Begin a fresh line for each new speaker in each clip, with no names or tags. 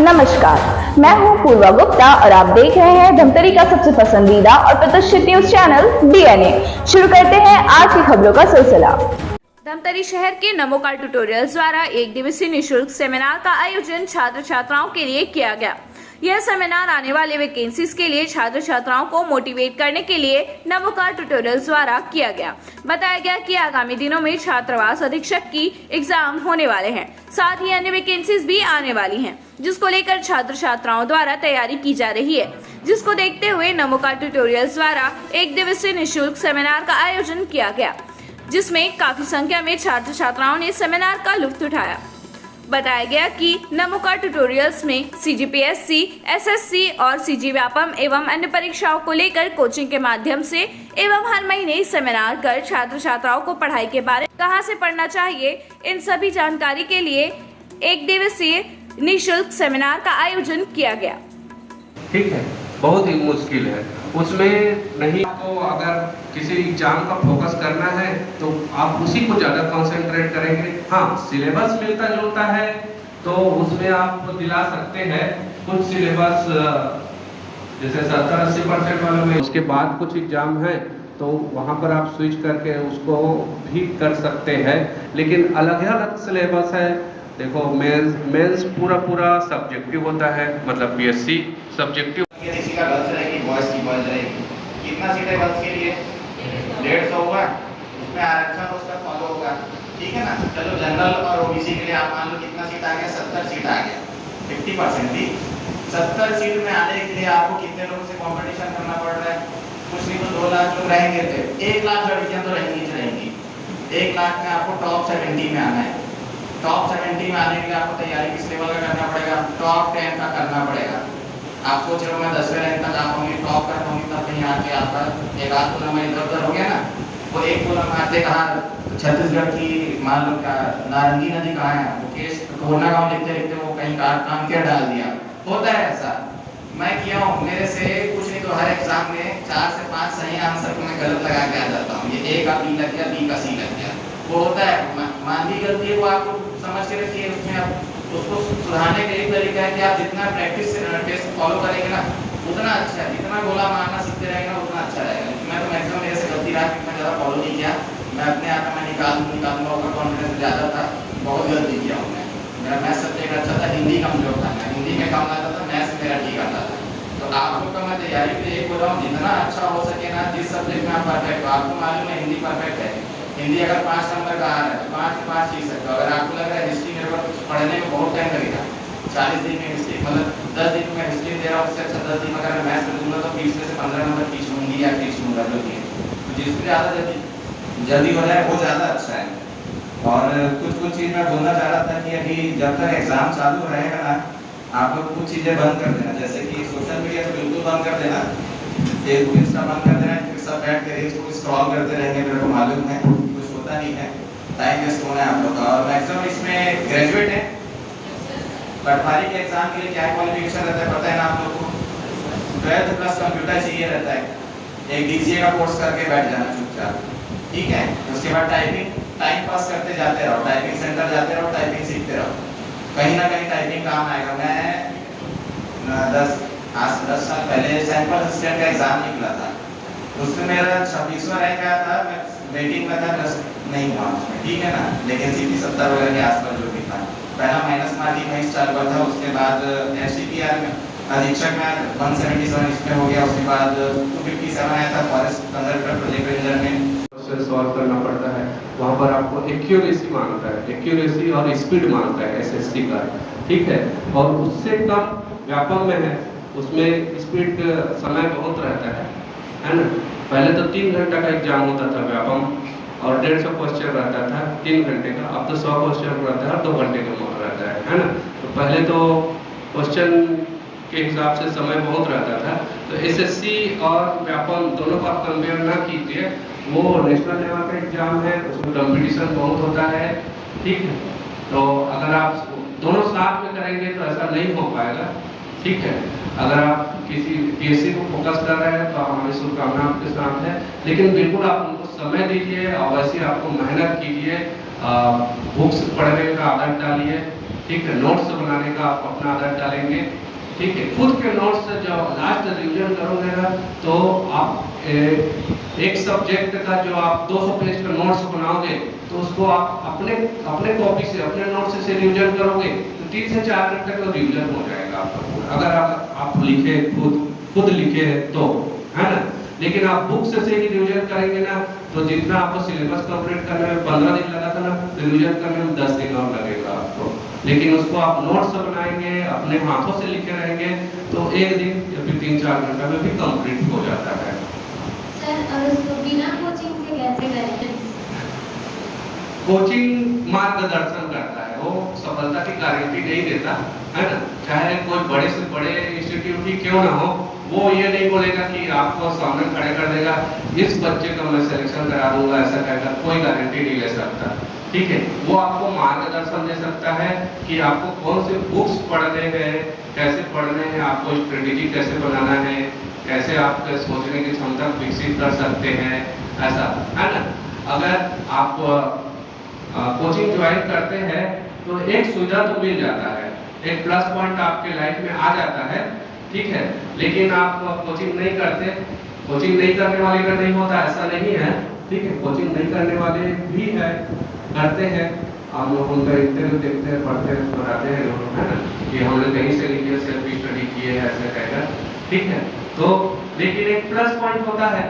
नमस्कार, मैं हूं पूर्वा गुप्ता और आप देख रहे हैं धमतरी का सबसे पसंदीदा और प्रतिष्ठित न्यूज चैनल डीएनए। शुरू करते हैं आज की खबरों का सिलसिला।
धमतरी शहर के नमोकार ट्यूटोरियल्स द्वारा एक दिवसीय निःशुल्क सेमिनार का आयोजन छात्र छात्राओं के लिए किया गया। यह सेमिनार आने वाले वैकेंसीज के लिए छात्र छात्राओं को मोटिवेट करने के लिए नमोकार ट्यूटोरियल्स द्वारा किया गया। बताया गया कि आगामी दिनों में छात्रावास अधीक्षक की एग्जाम होने वाले हैं, साथ ही अन्य वैकेंसीज भी आने वाली हैं, जिसको लेकर छात्र छात्राओं द्वारा तैयारी की जा रही है। जिसको देखते हुए नमोकार ट्यूटोरियल्स द्वारा एक दिवसीय निःशुल्क सेमिनार का आयोजन किया गया, जिसमें काफी संख्या में छात्र छात्राओं ने सेमिनार का लुत्फ उठाया। बताया गया कि नमोकार ट्यूटोरियल्स में सीजीपीएससी, एसएससी और सीजी व्यापम एवं अन्य परीक्षाओं को लेकर कोचिंग के माध्यम से एवं हर महीने सेमिनार कर छात्र छात्राओं को पढ़ाई के बारे में कहां से पढ़ना चाहिए, इन सभी जानकारी के लिए एक दिवसीय निःशुल्क सेमिनार का आयोजन किया गया।
ठीक है, बहुत ही मुश्किल है उसमें नहीं। आपको अगर किसी एग्जाम का फोकस करना है तो आप उसी को ज़्यादा कंसंट्रेट करेंगे। हाँ, सिलेबस मिलता जुलता है तो उसमें आप दिला सकते हैं कुछ सिलेबस, जैसे 70-80% वालों में। उसके बाद कुछ एग्जाम है तो वहाँ पर आप स्विच करके उसको भी कर सकते हैं, लेकिन अलग अलग सिलेबस है। देखो, मेंस पूरा सब्जेक्टिव होता है, मतलब बीएससी सब्जेक्टिव।
किसी का गर्ल्स रहेगी, बॉयज की बॉयज रहेगी। कितना सीट है गर्ल्स के लिए? 150 होगा, उसमें आरक्षण उसका फॉलो होगा। ठीक है ना। चलो, जनरल और ओबीसी के लिए आप मान लो कितना सीट आ गया? 70 सीट आ गया, 50% भी। 70 सीट में आने के लिए आपको कितने लोगों से कंपटीशन करना पड़ रहा है? कुछ नहीं तो 2 लाख लोग रहेंगे थे, 1 लाख लड़कियां तो रहेंगी। 1 लाख में आपको टॉप 70 में आना है। टॉप 70 में आने के लिए आपको तैयारी किस लेवल का करना पड़ेगा? टॉप 10 का करना पड़ेगा। आप सोच रहे हो मैं 10वें रैंक तक आ पाऊंगी, टॉप कर पाऊंगी, तब कहीं आके आपका एक आध टूर्नामेंट इधर उधर हो गया ना। वो एक टूर्नामेंट आते कहा छत्तीसगढ़ की मान लो क्या नारंगी नदी कहाँ है, वो केस कोरोना गाँव लिखते लिखते वो कहीं काम के डाल दिया। होता है ऐसा, मैं किया हूँ। मेरे से कुछ नहीं तो हर एग्जाम में 4 से 5 सही आंसर को मैं गलत लगा के आ जाता हूँ। ये ए का बी लग गया, बी का सी लग गया, वो होता है। मानवी गलती है, वो आप समझ के रखिए। उसमें आप उसको सुधारने का एक तरीका है कि आप जितना प्रैक्टिस टेस्ट फॉलो करेंगे ना उतना अच्छा है। जितना गोला मारना सीखते रहेंगे ना उतना अच्छा रहेगा। मैं तो मैक्सिमम मेरे से गलती रहा कि मैं ज़्यादा फॉलो नहीं किया। मैं अपने आप में निकालूंगा, उसका कॉन्फिडेंस ज़्यादा था, बहुत गलती किया हूँ मैं। मेरा मैथ सब्जेक्ट अच्छा था, हिंदी कमजोर था, मैं हिंदी में कम आता था, मैथ्स मेरा ठीक आता था। तो आप लोग का मैं तैयारी के लिए बोल रहा हूँ, जितना अच्छा हो सके ना, जिस सब्जेक्ट में आप परफेक्ट हो। आपको मालूम है हिंदी परफेक्ट है, हिंदी अगर 5 नंबर का आ रहा है तो 5 के 5 सीख सकते हो। अगर आपको लग रहा है हिस्ट्री मेरे को पढ़ने में बहुत टाइम लगेगा, 40 दिन में हिस्ट्री, मतलब 10 दिन में हिस्ट्री दे रहा हूँ, उससे अच्छा 10 दिन अगर मैं मैथ्स में दूंगा तो 20 में से 15 नंबर खींच लूँगी या खींच लूँगा जो भी है। तो जिसमें ज़्यादा जल्दी हो जाए वो ज़्यादा अच्छा है। और कुछ चीज़ मैं बोलना चाह रहा था कि अभी जब तक एग्जाम चालू रहेगा ना, आप लोग कुछ चीज़ें बंद कर देना, जैसे कि सोशल मीडिया तो बिल्कुल बंद कर देना, फेसबुक इंस्टा बंद कर देना। फिर सब बैठ के रील्स को स्क्रॉल करते रहेंगे, मेरे को मालूम है कुछ होता नहीं है, टाइम वेस्ट होना है आप लोग का। और मैक्सिमम इसमें ग्रेजुएट है, पटवारी के एग्जाम के लिए क्या क्वालिफिकेशन रहता है पता है ना आप लोग को? 12th प्लस कंप्यूटर चाहिए रहता है। एक डीसीए का कोर्स करके बैठ जाना चुपचाप, ठीक है। उसके बाद टाइपिंग टाइम पास करते जाते रहो, टाइपिंग सेंटर जाते रहो, टाइपिंग सीखते रहो, कहीं ना कहीं टाइपिंग काम आएगा। मैं 10 साल पहले सैंपल असिस्टेंट का एग्जाम निकला था, उसमें मेरा 26वां रैंक आया था। मैं वेटिंग में था, नहीं हुआ उसमें, ठीक है ना। लेकिन सीटी 70 वगैरह के आसपास जो भी था, पहला माइनस मार्किंग वहीं स्टार्ट हुआ था। उसके बाद एफसीपीआर में अधीक्षक में 177 इसमें हो गया। उसके बाद 257 आया था फॉरेस्ट कंजर्वेटर प्रोजेक्ट रेंजर में।
सॉल्व करना पड़ता है, वहाँ पर आपको एक्यूरेसी मांगता है, एक्यूरेसी और स्पीड मांगता है एसएससी का, ठीक है। और उससे कम व्यापम में है, उसमें स्पीड समय बहुत रहता है ना। पहले तो 3 घंटा का एग्जाम होता था व्यापम, और 150 क्वेश्चन रहता था 3 घंटे का। अब तो 100 क्वेश्चन रहता है और 2 घंटे का मोड रहता है ना। तो पहले तो क्वेश्चन के हिसाब से समय बहुत रहता था। तो एसएससी और व्यापम दोनों को आप कंपेयर ना कीजिए, वो नेशनल लेवल का एग्जाम है, उसमें कंपटीशन बहुत होता है, ठीक है। तो अगर आप दोनों साथ में करेंगे तो ऐसा नहीं हो पाएगा, ठीक है। अगर आप किसी पीएससी को फोकस कर रहे हैं तो हमारी शुभकामना आपके साथ है, लेकिन बिल्कुल आप उनको समय दीजिए और वैसे आपको मेहनत कीजिए, बुक्स पढ़ने का आदत डालिए, ठीक है, नोट्स बनाने का आप अपना आदत डालेंगे, ठीक है। खुद के नोट्स जब लास्ट रिवीजन करोगे ना, तो आप एक सब्जेक्ट का जो आप 200 पेज का नोट्स बनाओगे, तो उसको आप अपने कॉपी से, अपने नोट्स से रिवीजन करोगे तो 3 से 4 घंटे का रिवीजन हो जाएगा आपका पूरा, अगर आप लिखे, खुद लिखे तो, है ना। लेकिन आप बुक से ही रिवीजन करेंगे ना, तो जितना आपको सिलेबस कंप्लीट करने में 15 दिन लगा था ना, रिवीजन करने में 10 दिन और लगेगा आपको। लेकिन उसको आप नोट्स बनाएंगे, अपने हाथों से लिखे रहेंगे, तो 1 दिन या फिर 3-4 घंटा में भी कंप्लीट हो जाता है।
सर, और उसको बिना कोचिंग के कैसे करें?
कोचिंग मार्गदर्शन करता है, वो सफलता की गारंटी नहीं देता, है ना। चाहे कोई बड़े से बड़े इंस्टीट्यूट ही क्यों ना हो, वो ये नहीं बोलेगा कि आपको सामने खड़े कर देगा, इस बच्चे का मैं सिलेक्शन करा दूंगा, ऐसा कहकर कोई गारंटी नहीं ले सकता, ठीक है। वो आपको मार्गदर्शन दे सकता है कि आपको कौन से बुक्स पढ़ने हैं, कैसे पढ़ने हैं, आपको स्ट्रेटेजी कैसे बनाना है, कैसे आप सोचने की क्षमता विकसित कर सकते हैं, ऐसा, है ना। अगर आप कोचिंग ज्वाइन करते हैं तो एक सुविधा तो मिल जाता है, एक प्लस पॉइंट आपके लाइफ में आ जाता है, ठीक है। लेकिन आप कोचिंग नहीं करते, कोचिंग नहीं करने वाले का नहीं होता, ऐसा नहीं है, ठीक है। कोचिंग नहीं करने वाले भी है, करते हैं, आप लोग उनका इंटरव्यू देखते हैं, पढ़ते हैं, बताते हैं लोग, है ना, कि हमने कहीं से लिखे, सेल्फ स्टडी किए है, ऐसे कहकर, ठीक है। तो लेकिन एक प्लस पॉइंट होता है,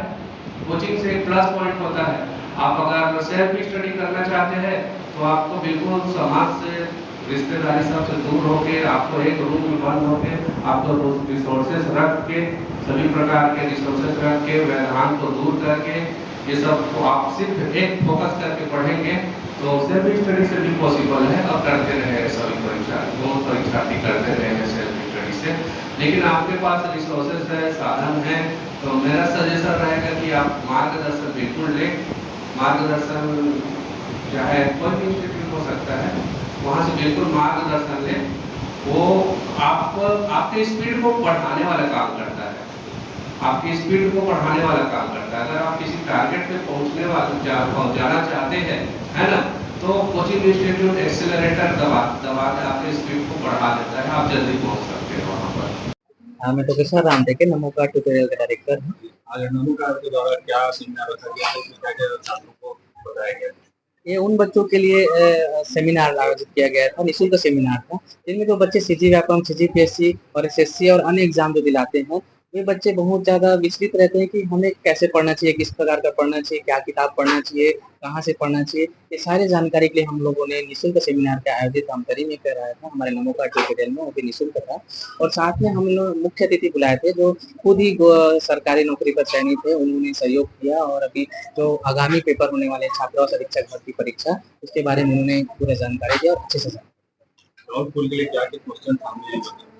कोचिंग से एक प्लस पॉइंट होता है। आप अगर सेल्फ स्टडी करना चाहते हैं तो आपको बिल्कुल समाज से, रिश्तेदारी सबसे दूर होके, आपको एक रूम में बंद होके, आपको रिसोर्सेस रख के, सभी प्रकार के रिसोर्सेस रख के, व्यवधान को दूर करके, ये सब को आप सिर्फ एक फोकस करके पढ़ेंगे तो सेल्फ स्टडी से भी पॉसिबल है, और करते रहे सभी परीक्षार्थी करते रहे हैं सेल्फ स्टडी से। लेकिन आपके पास रिसोर्सेस है, साधन है, तो मेरा सजेशन रहेगा कि आप मार्गदर्शन बिल्कुल लें। मार्गदर्शन चाहे कोई भी इंस्टीट्यूट हो सकता है, वहाँ से बिल्कुल मार्गदर्शन लें। वो आपके स्पीड को बढ़ाने वाला काम करता है, आपकी स्पीड को बढ़ाने वाला काम करता है। अगर आप किसी टारगेट पे जाना चाहते हैं, है ना, तो कोचिंग इंस्टीट्यूट एक्सेलरेटर दबा के आपके स्पीड को बढ़ा देता है, आप जल्दी पहुँच सकते हैं वहाँ पर।
मैं प्रोफेसर राम टेके, नमो कार्ड ट्यूटोरियल का डायरेक्टर हूँ।
आज नमो कार्ड के द्वारा क्या सेमिनार रखा गया, उसमें क्या-क्या छात्रों को बताया गया?
ये उन बच्चों के लिए सेमिनार आयोजित किया गया था, निःशुल्क सेमिनार था, जिनमें जो बच्चे सीजी व्यापम, सीजीपीएससी और एसएससी और अन्य एग्जाम जो दिलाते हैं, वे बच्चे बहुत ज़्यादा विचलित रहते हैं कि हमें कैसे पढ़ना चाहिए, किस प्रकार का पढ़ना चाहिए, क्या किताब पढ़ना चाहिए, कहाँ से पढ़ना चाहिए। ये सारी जानकारी के लिए हम लोगों ने निःशुल्क सेमिनार का आयोजित धमतरी में कराया था, हमारे नमो कार्ड ट्यूटोरियल में, वो भी निःशुल्क था। और साथ में हम लोग मुख्य अतिथि बुलाए थे जो खुद ही सरकारी नौकरी पर चयनित थे, उन्होंने सहयोग किया और अभी जो आगामी पेपर होने वाले छात्रा और शिक्षक भर्ती परीक्षा, उसके बारे में उन्होंने पूरी जानकारी दी और अच्छे से
डाउटफुल के लिए क्या-क्या क्वेश्चन सामने आए?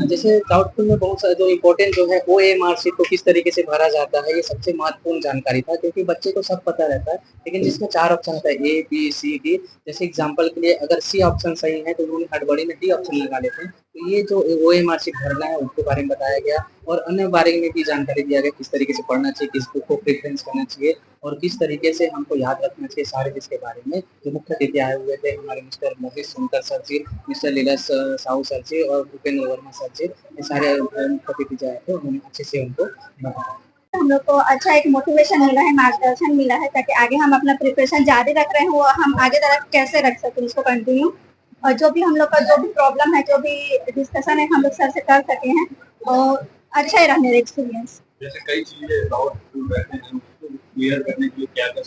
जैसे डाउटफुल में बहुत सारा जो इम्पोर्टेंट जो है ओएमआर शीट को किस तरीके से भरा जाता है, ये सबसे महत्वपूर्ण जानकारी था, क्योंकि बच्चे को सब पता रहता है, लेकिन जिसमें 4 ऑप्शन होता है ए, बी, सी, डी। जैसे एग्जांपल के लिए अगर सी ऑप्शन सही है तो उन्होंने हड़बड़ी में डी ऑप्शन लगा लेते हैं। तो ये जो ओएमआर शीट भरना है उसके बारे में बताया गया और अन्य बारे में भी जानकारी दिया गया, किस तरीके से पढ़ना चाहिए, किस बुक को प्रेफरेंस करना चाहिए और किस तरीके से हमको याद रखना चाहिए, सारे चीज़ के बारे में। जो मुख्य अतिथि आए हुए थे हमारे मिस्टर मोहित सोनकर सर जी, मिस्टर लीलास साहू सर जी और भूपेंद्र वर्मा सर जी, ये सारे मुख्य अतिथि जो आए थे उन्होंने अच्छे से उनको बताया।
हम लोग को अच्छा एक मोटिवेशन मिला है, मार्गदर्शन मिला है, ताकि आगे हम अपना प्रिपरेशन जारी रख रहे हैं वो हम आगे तक कैसे रख सकें उसको कंटिन्यू। और जो भी हम लोग का जो भी प्रॉब्लम है, जो भी डिस्कशन है, हम लोग सर से कर सके हैं और अच्छा ही रहा मेरा एक्सपीरियंस।
जैसे कई चीजें डाउटफुल रहते हैं, उसको क्लियर करने के लिए क्या-क्या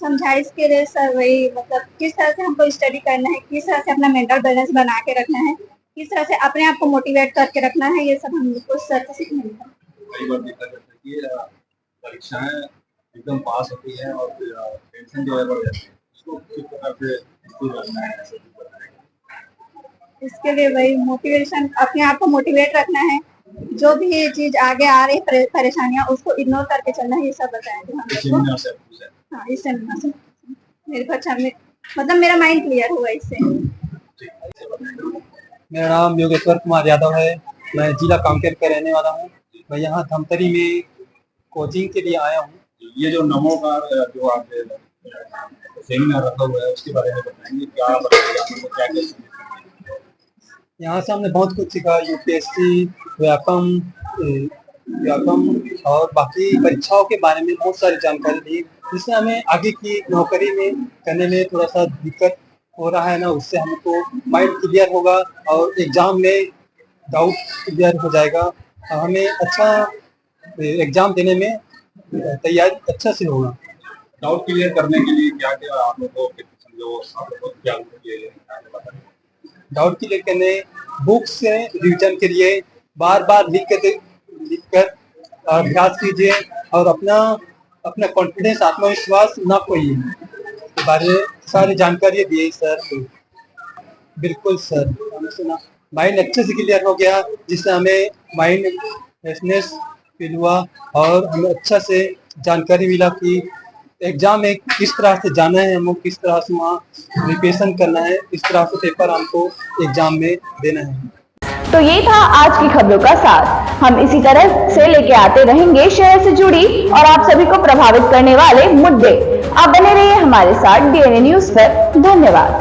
समझाइश के लिए सर वही मतलब किस तरह से हमको स्टडी करना है, किस तरह से अपना मेंटल बैलेंस बना के रखना है, किस तरह से अपने आप को मोटिवेट करके रखना है, ये सब हम लोग को सर से सीखने मिला।
कई बार देखा जाता है कि परीक्षाएं एकदम पास होती है और फिर टेंशन जो है बढ़ जाती है, उसको किस प्रकार से दूर रखना है, ऐसे भी बताएंगे?
इसके लिए वही मोटिवेशन, अपने आप को मोटिवेट रखना है, जो भी चीज आगे आ रही परेशानियां उसको इग्नोर करके चलना है, ये सब बताएंगे हम लोग को। हाँ, इस सेमिनार से मेरे को अच्छा मतलब मेरा माइंड क्लियर हुआ इससे।
मेरा नाम योगेश्वर कुमार यादव है, मैं जिला कांकेर का रहने वाला हूँ। मैं यहाँ धमतरी में कोचिंग के लिए आया हूँ।
ये जो नमो कार्ड जो आप सेमिनार रखा हुआ है, उसके बारे में बताएंगे क्या बताइए, क्या क्या।
यहाँ से हमने बहुत कुछ सीखा, यूपीएससी, व्यापम व्यापम और बाकी परीक्षाओं के बारे में बहुत सारी जानकारी दी, जिससे हमें आगे की नौकरी में करने में थोड़ा सा दिक्कत हो रहा है ना, उससे हमको माइंड क्लियर होगा और एग्जाम में डाउट क्लियर हो जाएगा और हमें अच्छा एग्जाम देने में तैयारी अच्छा से होगा।
डाउट क्लियर करने के लिए क्या क्या आप लोगों को समझो, आप लोगों को क्या बताएं?
डाउट क्लियर करने बुक से रिवीजन के लिए बार बार लिख कर अभ्यास कीजिए और अपना कॉन्फिडेंस, आत्मविश्वास ना खोइए। के बारे में सारी जानकारी दिए सर। बिल्कुल सर, हमने सुना माइंड अच्छे से क्लियर हो गया, जिससे हमें माइंड फ्रेशनेस फील हुआ और हमें अच्छा से जानकारी मिला कि एग्जाम में किस तरह से जाना है, हमको किस तरह से वहाँ प्रिपरेशन करना है, किस तरह से पेपर हमको एग्जाम में देना है।
तो ये था आज की खबरों का सार। हम इसी तरह से लेके आते रहेंगे शहर से जुड़ी और आप सभी को प्रभावित करने वाले मुद्दे। आप बने रहिए हमारे साथ डीएनए न्यूज पर। धन्यवाद।